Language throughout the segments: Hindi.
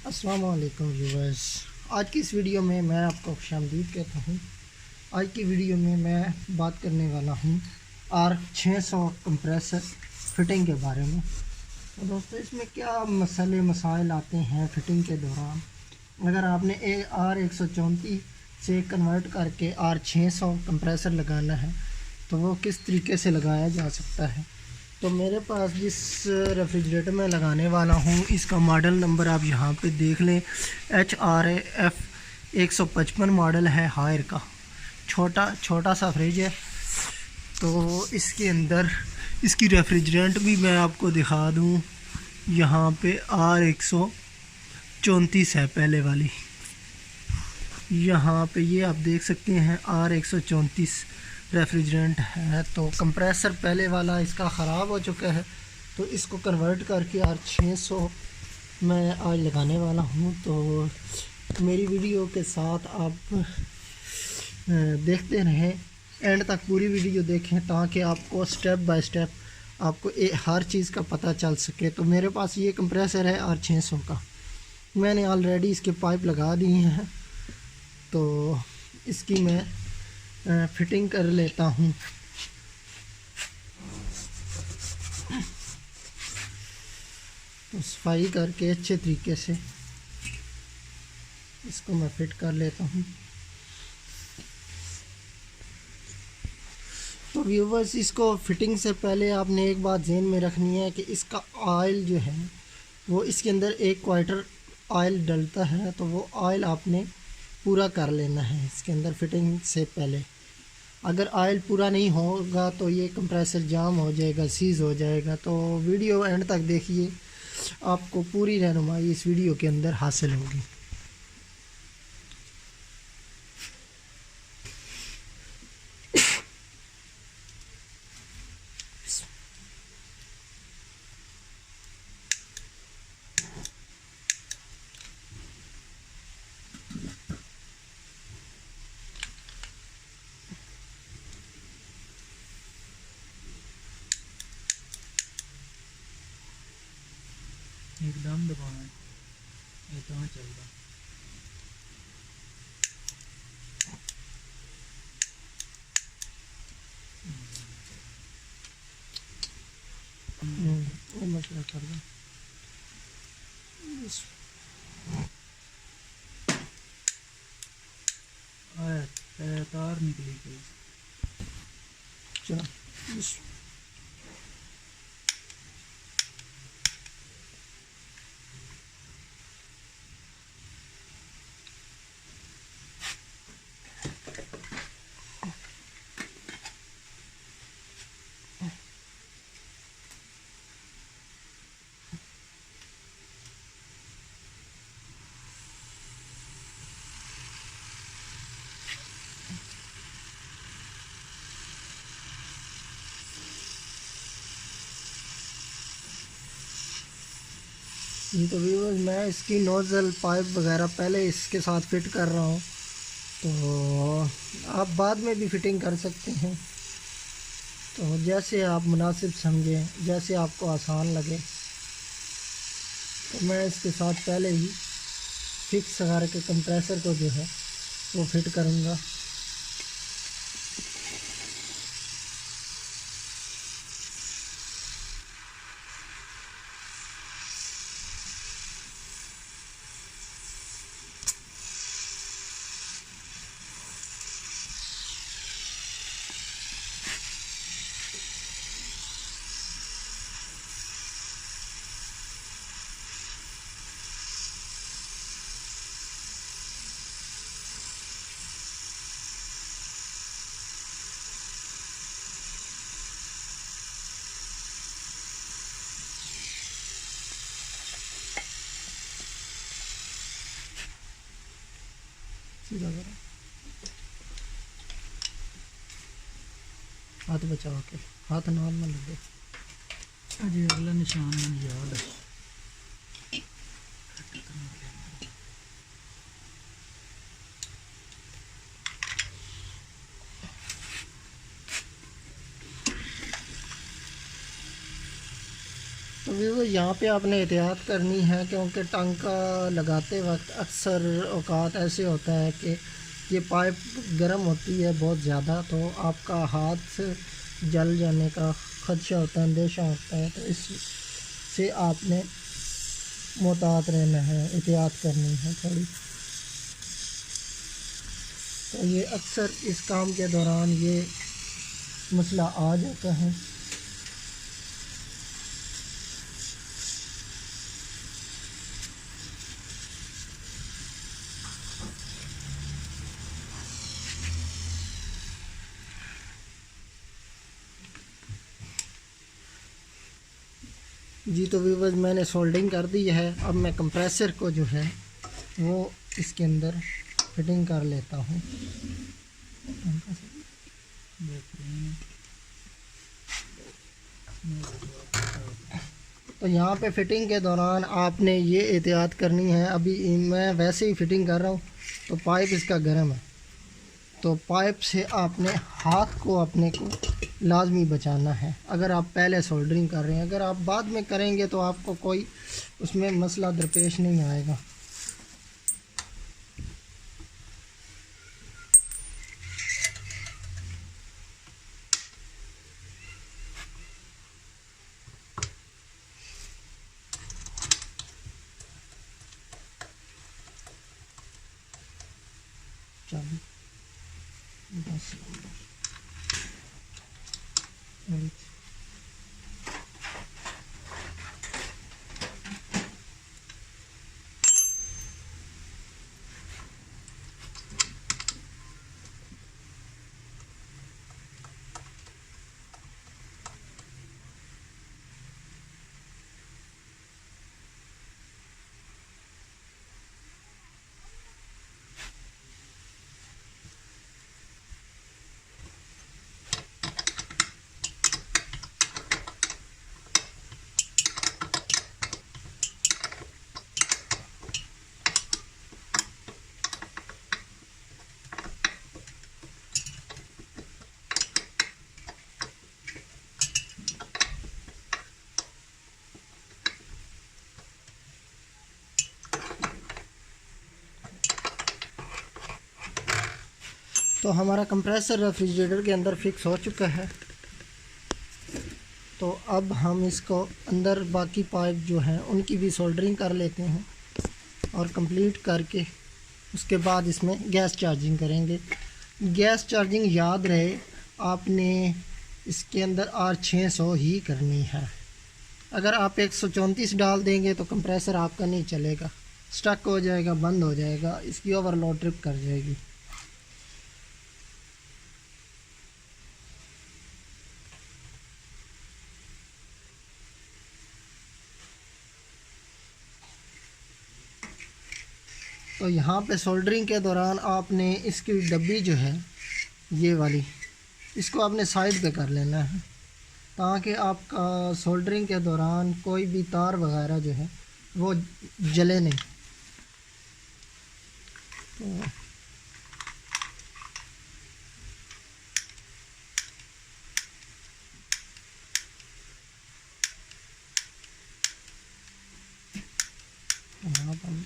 अस्सलाम वालेकुम व्यूअर्स। आज की इस वीडियो में मैं आपको खुशामदीद कहता हूँ। आज की वीडियो में मैं बात करने वाला हूँ R600 कंप्रेसर फ़िटिंग के बारे में। तो दोस्तों, इसमें क्या मसले मसाइल आते हैं फ़िटिंग के दौरान। अगर आपने R134 से कन्वर्ट करके R600 कंप्रेसर लगाना है तो वो किस तरीके से लगाया जा सकता है। तो मेरे पास जिस रेफ्रिजरेटर में लगाने वाला हूँ इसका मॉडल नंबर आप यहाँ पे देख लें। HRAF 155 मॉडल है। हायर का छोटा सा फ्रिज है। तो इसके अंदर इसकी रेफ्रिजरेंट भी मैं आपको दिखा दूँ। यहाँ पे R134 है पहले वाली। यहाँ पे ये आप देख सकते हैं R134 रेफ्रिजरेंट है। तो कंप्रेसर पहले वाला इसका ख़राब हो चुका है, तो इसको कन्वर्ट करके R600 मैं आज लगाने वाला हूँ। तो मेरी वीडियो के साथ आप देखते रहें, एंड तक पूरी वीडियो देखें ताकि आपको स्टेप बाय स्टेप आपको हर चीज़ का पता चल सके। तो मेरे पास ये कंप्रेसर है R600 का। मैंने ऑलरेडी इसके पाइप लगा दिए हैं, तो इसकी मैं फिटिंग कर लेता हूँ। तो सफाई करके अच्छे तरीके से इसको मैं फिट कर लेता हूँ। तो व्यूवर्स, इसको फिटिंग से पहले आपने एक बात ज़हन में रखनी है कि इसका ऑयल जो है वो इसके अंदर एक क्वार्टर ऑयल डलता है, तो वो ऑयल आपने पूरा कर लेना है इसके अंदर फिटिंग से पहले। अगर ऑयल पूरा नहीं होगा तो ये कंप्रेसर जाम हो जाएगा, सीज़ हो जाएगा। तो वीडियो एंड तक देखिए, आपको पूरी रहनुमाई इस वीडियो के अंदर हासिल होगी। एकदम दबाना है, ये कहाँ चल रहा। वो मसला कर दो। तार निकली गई। चलो तो व्यूअर्स, मैं इसकी नोज़ल पाइप वगैरह पहले इसके साथ फिट कर रहा हूँ। तो आप बाद में भी फिटिंग कर सकते हैं, तो जैसे आप मुनासिब समझें, जैसे आपको आसान लगे। तो मैं इसके साथ पहले ही फिक्स करके कंप्रेसर को जो है वो फिट करूँगा। सीधा करो, हाथ बचाओ के, हाथ नॉर्मल लगे। अजय अगला निशान मुझे याद है। तो वो यहाँ पे आपने एहतियात करनी है, क्योंकि टांका लगाते वक्त अक्सर औकात ऐसे होता है कि ये पाइप गर्म होती है बहुत ज़्यादा, तो आपका हाथ जल जाने का खदशा होता है, अंदेशा होता है। तो इससे आपने मोहतात रहना है, एहतियात करनी है थोड़ी। तो ये अक्सर इस काम के दौरान ये मसला आ जाता है। जी तो व्यूअर्स, मैंने सोल्डिंग कर दी है। अब मैं कंप्रेसर को जो है वो इसके अंदर फिटिंग कर लेता हूँ। तो यहाँ पे फ़िटिंग के दौरान आपने ये एहतियात करनी है। अभी मैं वैसे ही फ़िटिंग कर रहा हूँ, तो पाइप इसका गर्म है, तो पाइप से आपने हाथ को अपने को लाजमी बचाना है। अगर आप पहले सोल्डरिंग कर रहे हैं, अगर आप बाद में करेंगे तो आपको कोई उसमें मसला दरपेश नहीं आएगा। चलो बस तो हमारा कंप्रेसर रेफ्रिजरेटर के अंदर फिक्स हो चुका है। तो अब हम इसको अंदर बाकी पाइप जो हैं उनकी भी सोल्डरिंग कर लेते हैं और कंप्लीट करके उसके बाद इसमें गैस चार्जिंग करेंगे। गैस चार्जिंग याद रहे आपने इसके अंदर R600 ही करनी है। अगर आप 134 डाल देंगे तो कंप्रेसर आपका नहीं चलेगा, स्टक हो जाएगा, बंद हो जाएगा, इसकी ओवरलोड ट्रिप कर जाएगी। तो यहाँ पे सोल्डरिंग के दौरान आपने इसकी डब्बी जो है ये वाली, इसको आपने साइड पे कर लेना है, ताकि आपका सोल्डरिंग के दौरान कोई भी तार वगैरह जो है वो जले नहीं। तो यहाँ पर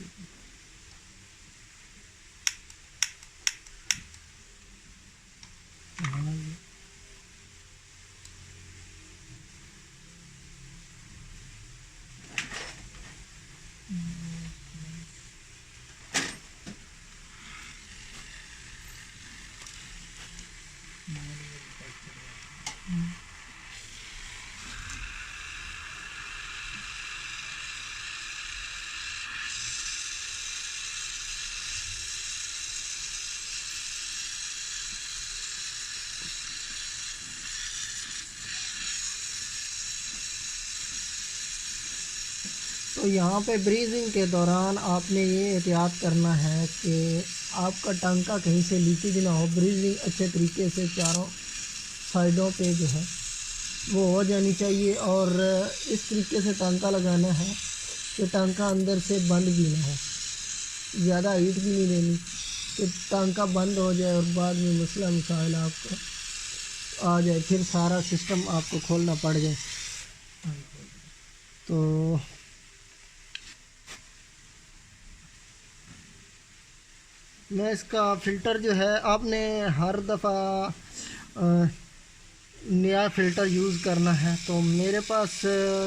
तो यहाँ पे ब्रीजिंग के दौरान आपने ये एहतियात करना है कि आपका टांका कहीं से लीकेज ना हो। ब्रीजिंग अच्छे तरीके से चारों साइडों पे जो है वो हो जानी चाहिए, और इस तरीके से टांका लगाना है कि टांका अंदर से बंद भी ना हो, ज़्यादा हीट भी नहीं देनी कि टांका बंद हो जाए और बाद में मसला मसाइल आपको आ जाए, फिर सारा सिस्टम आपको खोलना पड़ जाए। तो मैं इसका फ़िल्टर जो है, आपने हर दफ़ा नया फ़िल्टर यूज़ करना है। तो मेरे पास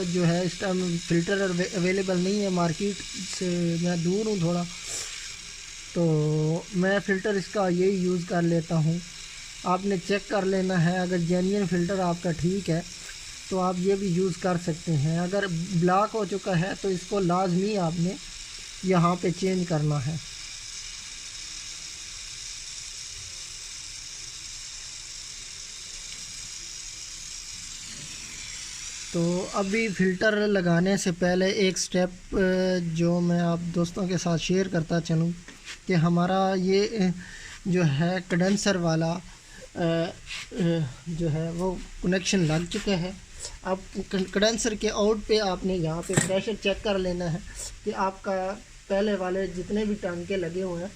जो है इस टाइम फ़िल्टर अवेलेबल नहीं है, मार्केट से मैं दूर हूँ थोड़ा, तो मैं फ़िल्टर इसका यही यूज़ कर लेता हूँ। आपने चेक कर लेना है, अगर जेन्युइन फ़िल्टर आपका ठीक है तो आप ये भी यूज़ कर सकते हैं। अगर ब्लॉक हो चुका है तो इसको लाजमी आपने यहाँ पे चेंज करना है। तो अभी फ़िल्टर लगाने से पहले एक स्टेप जो मैं आप दोस्तों के साथ शेयर करता चलूँ कि हमारा ये जो है कंडेंसर वाला जो है वो कनेक्शन लग चुका है। अब कंडेंसर के आउट पे आपने यहाँ पे प्रेशर चेक कर लेना है कि आपका पहले वाले जितने भी टांके लगे हुए हैं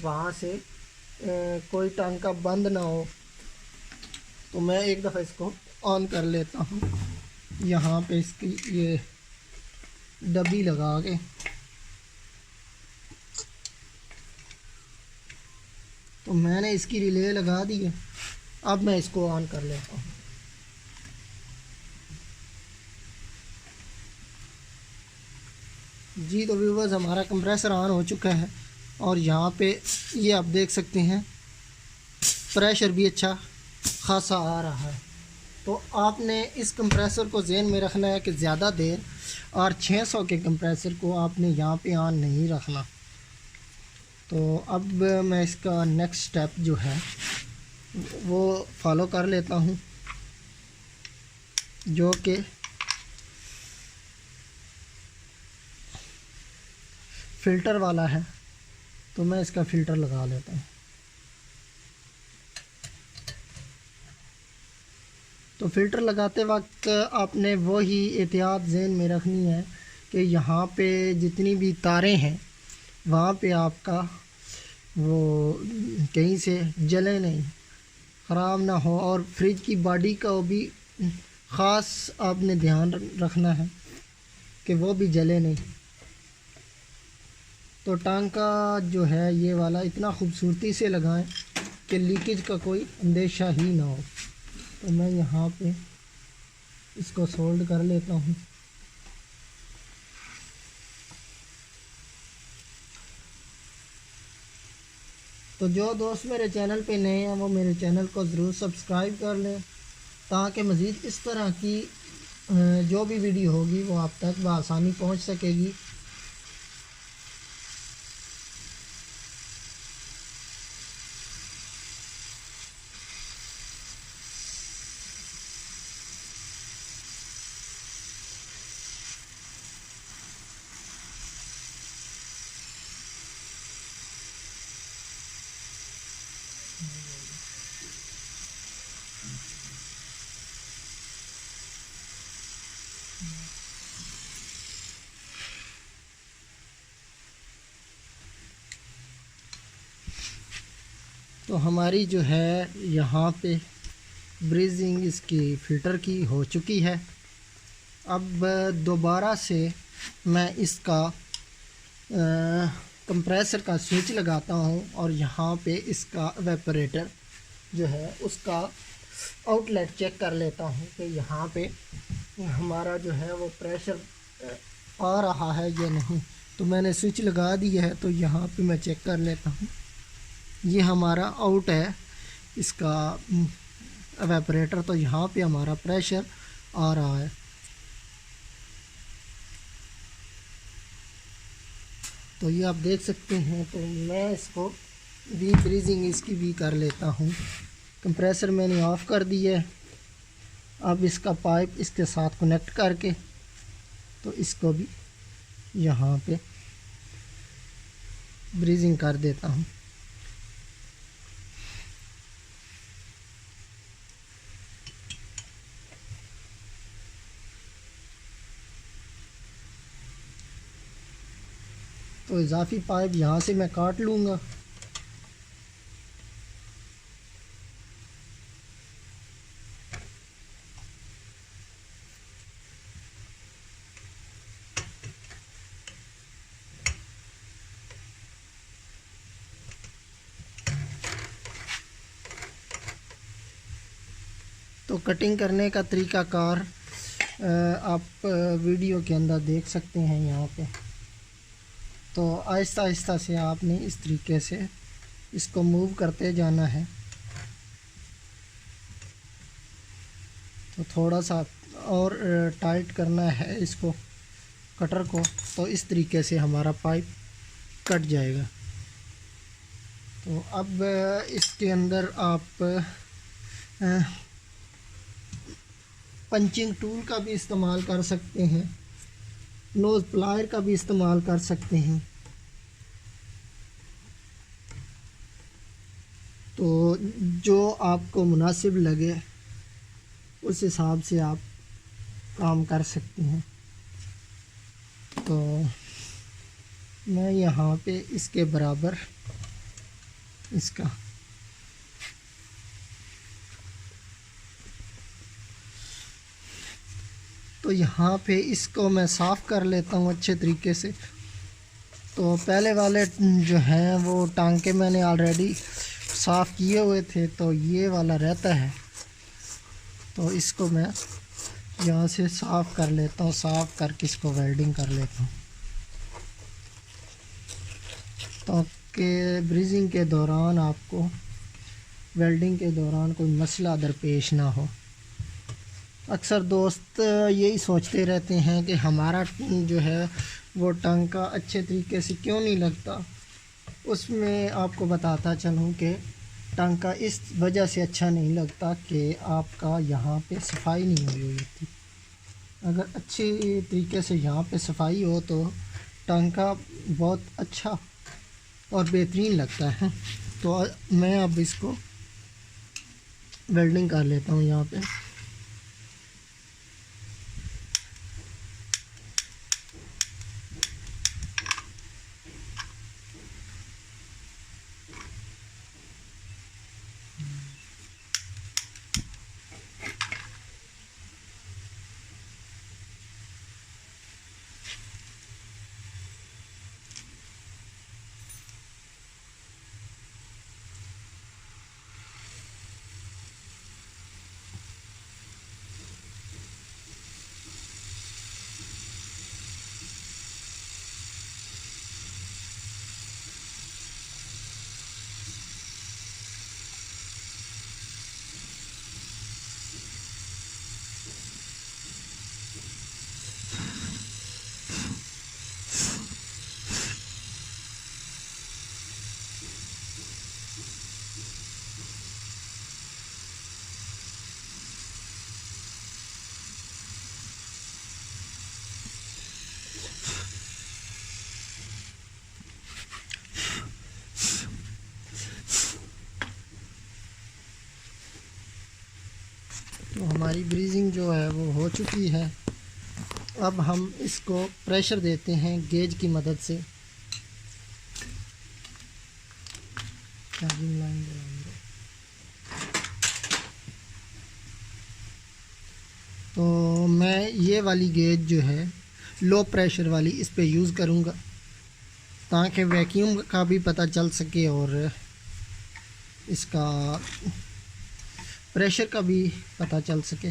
वहाँ से कोई टांका बंद ना हो। तो मैं एक दफ़ा इसको ऑन कर लेता हूँ, यहाँ पे इसकी ये डब्बी लगा के। तो मैंने इसकी रिले लगा दी है, अब मैं इसको ऑन कर लेता हूँ। जी तो व्यूवर्स, हमारा कंप्रेसर ऑन हो चुका है और यहाँ पे ये आप देख सकते हैं प्रेशर भी अच्छा खासा आ रहा है। तो आपने इस कंप्रेसर को ज़हन में रखना है कि ज़्यादा देर और 600 के कंप्रेसर को आपने यहाँ पे ऑन नहीं रखना। तो अब मैं इसका नेक्स्ट स्टेप जो है वो फॉलो कर लेता हूँ, जो कि फ़िल्टर वाला है। तो मैं इसका फ़िल्टर लगा लेता हूँ। तो फ़िल्टर लगाते वक्त आपने वही एहतियात ज़हन में रखनी है कि यहाँ पे जितनी भी तारें हैं वहाँ पे आपका वो कहीं से जले नहीं, ख़राब ना हो, और फ्रिज की बॉडी का भी ख़ास आपने ध्यान रखना है कि वो भी जले नहीं। तो टांका जो है ये वाला इतना खूबसूरती से लगाएं कि लीकेज का कोई अंदेशा ही ना हो। तो मैं यहाँ पे इसको सोल्ड कर लेता हूँ। तो जो दोस्त मेरे चैनल पे नए हैं वो मेरे चैनल को ज़रूर सब्सक्राइब कर लें, ताकि मज़ीद इस तरह की जो भी वीडियो होगी वो आप तक बआसानी पहुँच सकेगी। तो हमारी जो है यहाँ पे ब्रीजिंग इसकी फ़िल्टर की हो चुकी है। अब दोबारा से मैं इसका कंप्रेसर का स्विच लगाता हूँ और यहाँ पे इसका एवेपोरेटर जो है उसका आउटलेट चेक कर लेता हूँ कि यहाँ पे हमारा जो है वो प्रेशर आ रहा है या नहीं। तो मैंने स्विच लगा दिया है, तो यहाँ पे मैं चेक कर लेता हूँ। ये हमारा आउट है इसका एवेपोरेटर, तो यहाँ पे हमारा प्रेशर आ रहा है। तो ये आप देख सकते हैं। तो मैं इसको भी ब्रीजिंग इसकी भी कर लेता हूँ। कंप्रेसर मैंने ऑफ़ कर दिया है। अब इसका पाइप इसके साथ कनेक्ट करके तो इसको भी यहाँ पे ब्रीजिंग कर देता हूँ। तो इजाफी पाइप यहाँ से मैं काट लूँगा। तो कटिंग करने का तरीक़ाकार आप वीडियो के अंदर देख सकते हैं यहाँ पे। तो आहिस्ता आहिस्ता से आपने इस तरीके से इसको मूव करते जाना है। तो थोड़ा सा और टाइट करना है इसको, कटर को, तो इस तरीके से हमारा पाइप कट जाएगा। तो अब इसके अंदर आप पंचिंग टूल का भी इस्तेमाल कर सकते हैं, नोज़ प्लायर का भी इस्तेमाल कर सकते हैं। तो जो आपको मुनासिब लगे उस हिसाब से आप काम कर सकते हैं। तो मैं यहाँ पे इसके बराबर इसका तो यहाँ पे इसको मैं साफ़ कर लेता हूँ अच्छे तरीके से। तो पहले वाले जो हैं वो टांके मैंने ऑलरेडी साफ़ किए हुए थे, तो ये वाला रहता है। तो इसको मैं यहाँ से साफ़ कर लेता हूँ, साफ़ करके इसको वेल्डिंग कर लेता हूँ ताकि ब्रीजिंग के दौरान आपको वेल्डिंग के दौरान कोई मसला दरपेश ना हो। अक्सर दोस्त यही सोचते रहते हैं कि हमारा जो है वो टांका अच्छे तरीके से क्यों नहीं लगता। उसमें आपको बताता चलूँ कि टांका इस वजह से अच्छा नहीं लगता कि आपका यहाँ पे सफाई नहीं हुई हुई थी। अगर अच्छी तरीके से यहाँ पे सफाई हो तो टांका बहुत अच्छा और बेहतरीन लगता है। तो मैं अब इसको वेल्डिंग कर लेता हूँ यहाँ पे। तो हमारी ब्रीजिंग जो है वो हो चुकी है। अब हम इसको प्रेशर देते हैं गेज की मदद से। चार्जिंग लाइन तो मैं ये वाली गेज जो है लो प्रेशर वाली इस पे यूज़ करूँगा ताकि वैक्यूम का भी पता चल सके और इसका प्रेशर का भी पता चल सके।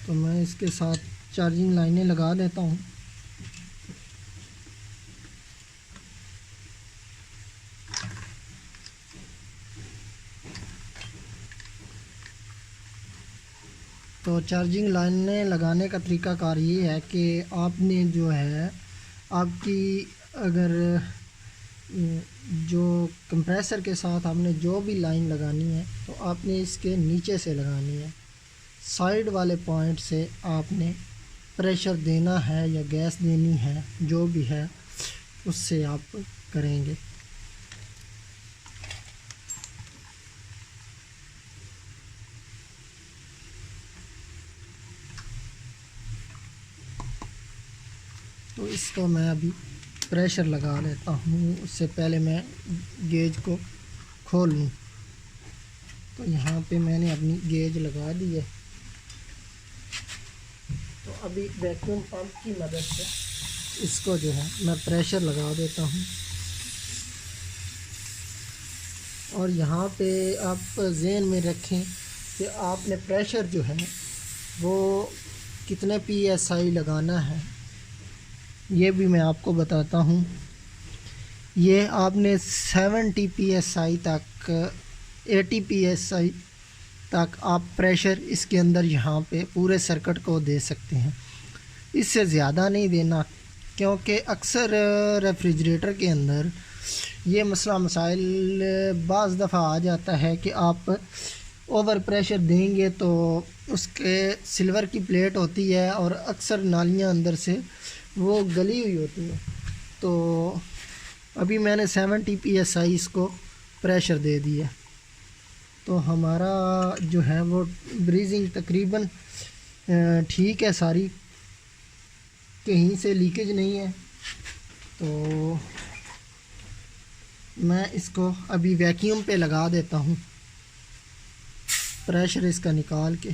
तो मैं इसके साथ चार्जिंग लाइनें लगा देता हूँ। तो चार्जिंग लाइनें लगाने का तरीक़ाकार ये है कि आपने जो है आपकी अगर जो कंप्रेसर के साथ आपने जो भी लाइन लगानी है तो आपने इसके नीचे से लगानी है। साइड वाले पॉइंट से आपने प्रेशर देना है या गैस देनी है, जो भी है उससे आप करेंगे। तो इसको मैं अभी प्रेशर लगा लेता हूँ, उससे पहले मैं गेज को खोल लूँ। तो यहाँ पे मैंने अपनी गेज लगा दी है। अभी वैक्यूम पंप की मदद से इसको जो है मैं प्रेशर लगा देता हूँ। और यहाँ पे आप ज़हन में रखें कि आपने प्रेशर जो है वो कितने PSI लगाना है, ये भी मैं आपको बताता हूँ। ये आपने 70 PSI तक, 80 PSI तक आप प्रेशर इसके अंदर यहाँ पे पूरे सर्किट को दे सकते हैं। इससे ज़्यादा नहीं देना, क्योंकि अक्सर रेफ्रिजरेटर के अंदर ये मसला मसाइल बाज़ दफ़ा आ जाता है कि आप ओवर प्रेशर देंगे तो उसके सिल्वर की प्लेट होती है और अक्सर नालियाँ अंदर से वो गली हुई होती हैं। तो अभी मैंने 70 PSI इसको प्रेशर दे दिया, तो हमारा जो है वो ब्रीजिंग तकरीबन ठीक है सारी, कहीं से लीकेज नहीं है। तो मैं इसको अभी वैक्यूम पे लगा देता हूँ, प्रेशर इसका निकाल के।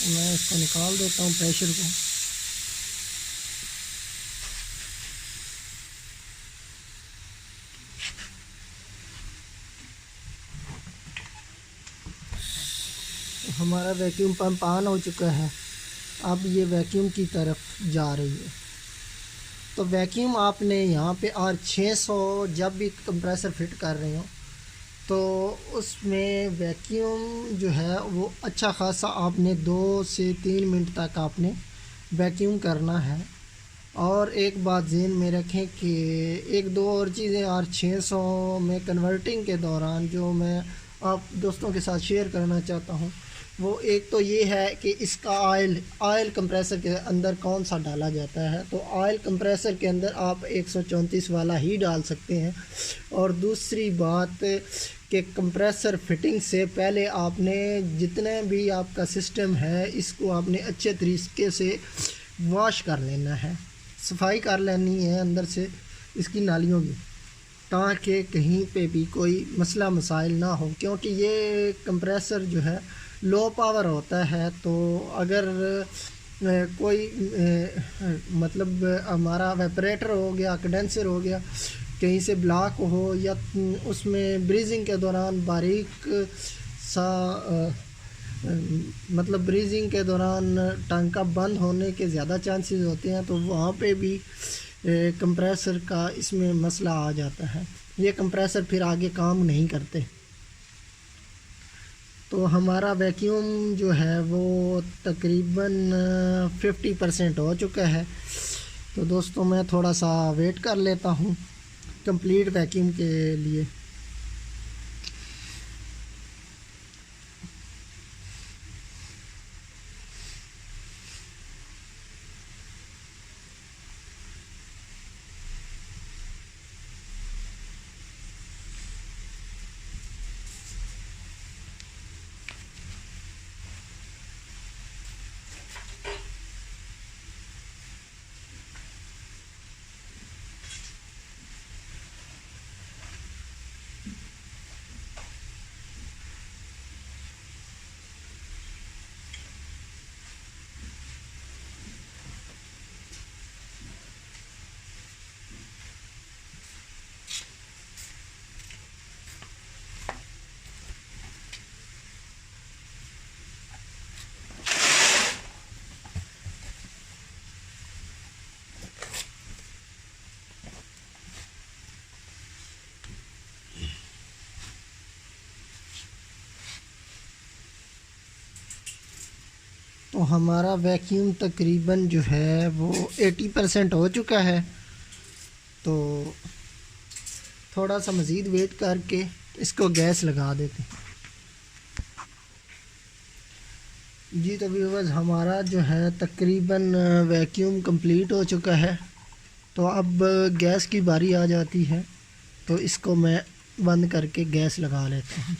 मैं इसको निकाल देता हूँ प्रेशर को। हमारा वैक्यूम पंप ऑन हो चुका है, अब ये वैक्यूम की तरफ जा रही है। तो वैक्यूम आपने यहाँ पे R600 जब भी कंप्रेसर फिट कर रहे हो तो उसमें वैक्यूम जो है वो अच्छा खासा आपने 2 से 3 मिनट तक आपने वैक्यूम करना है। और एक बात ज़हन में रखें कि एक दो और चीज़ें R600 में कन्वर्टिंग के दौरान जो मैं आप दोस्तों के साथ शेयर करना चाहता हूँ, वो एक तो ये है कि इसका ऑयल कंप्रेसर के अंदर कौन सा डाला जाता है। तो ऑयल कंप्रेसर के अंदर आप 134 वाला ही डाल सकते हैं। और दूसरी बात कि कंप्रेसर फिटिंग से पहले आपने जितने भी आपका सिस्टम है इसको आपने अच्छे तरीके से वॉश कर लेना है, सफाई कर लेनी है अंदर से इसकी नालियों की, ताकि कहीं पे भी कोई मसला मसाइल ना हो। क्योंकि ये कंप्रेसर जो है लो पावर होता है, तो अगर कोई मतलब हमारा वेपरेटर हो गया, कंडेंसर हो गया, कहीं से ब्लॉक हो या उसमें ब्रीजिंग के दौरान बारीक सा मतलब ब्रीजिंग के दौरान टांका बंद होने के ज़्यादा चांसेस होते हैं, तो वहाँ पे भी कंप्रेसर का इसमें मसला आ जाता है। ये कंप्रेसर फिर आगे काम नहीं करते। तो हमारा वैक्यूम जो है वो तकरीबन 50% हो चुका है। तो दोस्तों मैं थोड़ा सा वेट कर लेता हूँ कंप्लीट वैक्यूम के लिए। तो हमारा वैक्यूम तकरीबन जो है वो 80% हो चुका है। तो थोड़ा सा मज़ीद वेट करके इसको गैस लगा देते हैं। जी तो व्यूअर्स हमारा जो है तकरीबन वैक्यूम कंप्लीट हो चुका है। तो अब गैस की बारी आ जाती है, तो इसको मैं बंद करके गैस लगा लेता हूँ।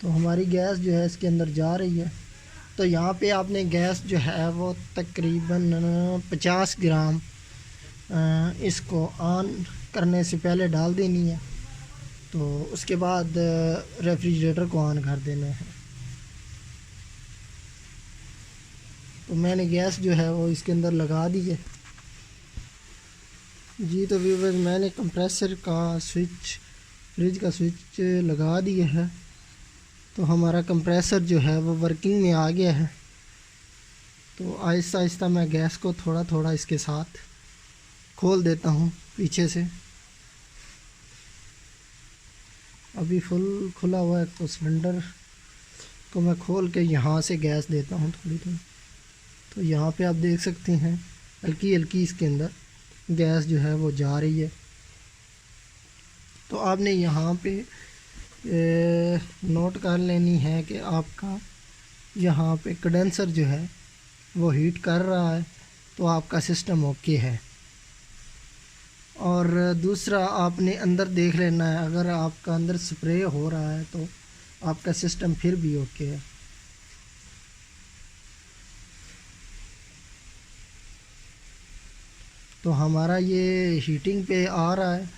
तो हमारी गैस जो है इसके अंदर जा रही है। तो यहाँ पे आपने गैस जो है वो तकरीबन 50 ग्राम इसको ऑन करने से पहले डाल देनी है। तो उसके बाद रेफ्रिजरेटर को ऑन कर देना है। तो मैंने गैस जो है वो इसके अंदर लगा दी है जी। तो व्यूअर्स, मैंने कंप्रेसर का स्विच, फ्रिज का स्विच लगा दिया है। तो हमारा कंप्रेसर जो है वो वर्किंग में आ गया है। तो आहिस्ता आहिस्ता मैं गैस को थोड़ा थोड़ा इसके साथ खोल देता हूँ पीछे से। अभी फुल खुला हुआ है तो सिलेंडर को मैं खोल के यहाँ से गैस देता हूँ थोड़ी थोड़ी। तो यहाँ पे आप देख सकते हैं हल्की हल्की इसके अंदर गैस जो है वो जा रही है। तो आपने यहाँ पे नोट कर लेनी है कि आपका यहाँ पे कंडेंसर जो है वो हीट कर रहा है, तो आपका सिस्टम ओके है। और दूसरा आपने अंदर देख लेना है, अगर आपका अंदर स्प्रे हो रहा है तो आपका सिस्टम फिर भी ओके है। तो हमारा ये हीटिंग पे आ रहा है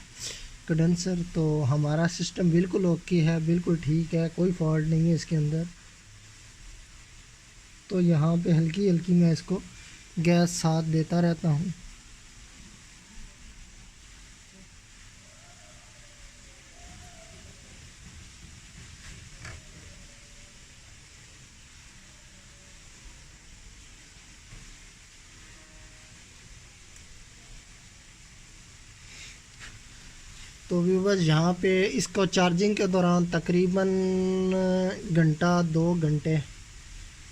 कंडेंसर, तो हमारा सिस्टम बिल्कुल ओके है, बिल्कुल ठीक है, कोई फॉल्ट नहीं है इसके अंदर। तो यहाँ पे हल्की हल्की मैं इसको गैस साथ देता रहता हूँ। तो व्यूअर्स, यहाँ पे इसको चार्जिंग के दौरान तकरीबन घंटा 2 घंटे,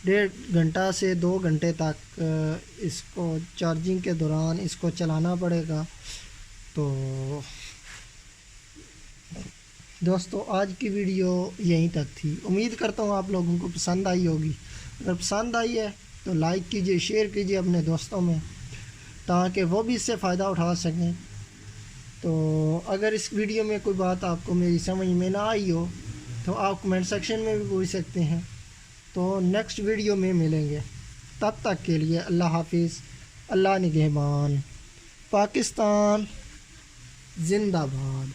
1.5 से 2 घंटे तक इसको चार्जिंग के दौरान इसको चलाना पड़ेगा। तो दोस्तों, आज की वीडियो यहीं तक थी। उम्मीद करता हूँ आप लोगों को पसंद आई होगी। अगर पसंद आई है तो लाइक कीजिए, शेयर कीजिए अपने दोस्तों में, ताकि वो भी इससे फ़ायदा उठा सकें। तो अगर इस वीडियो में कोई बात आपको मेरी समझ में ना आई हो तो आप कमेंट सेक्शन में भी पूछ सकते हैं। तो नेक्स्ट वीडियो में मिलेंगे, तब तक के लिए अल्लाह हाफिज़, अल्लाह निगहबान, पाकिस्तान जिंदाबाद।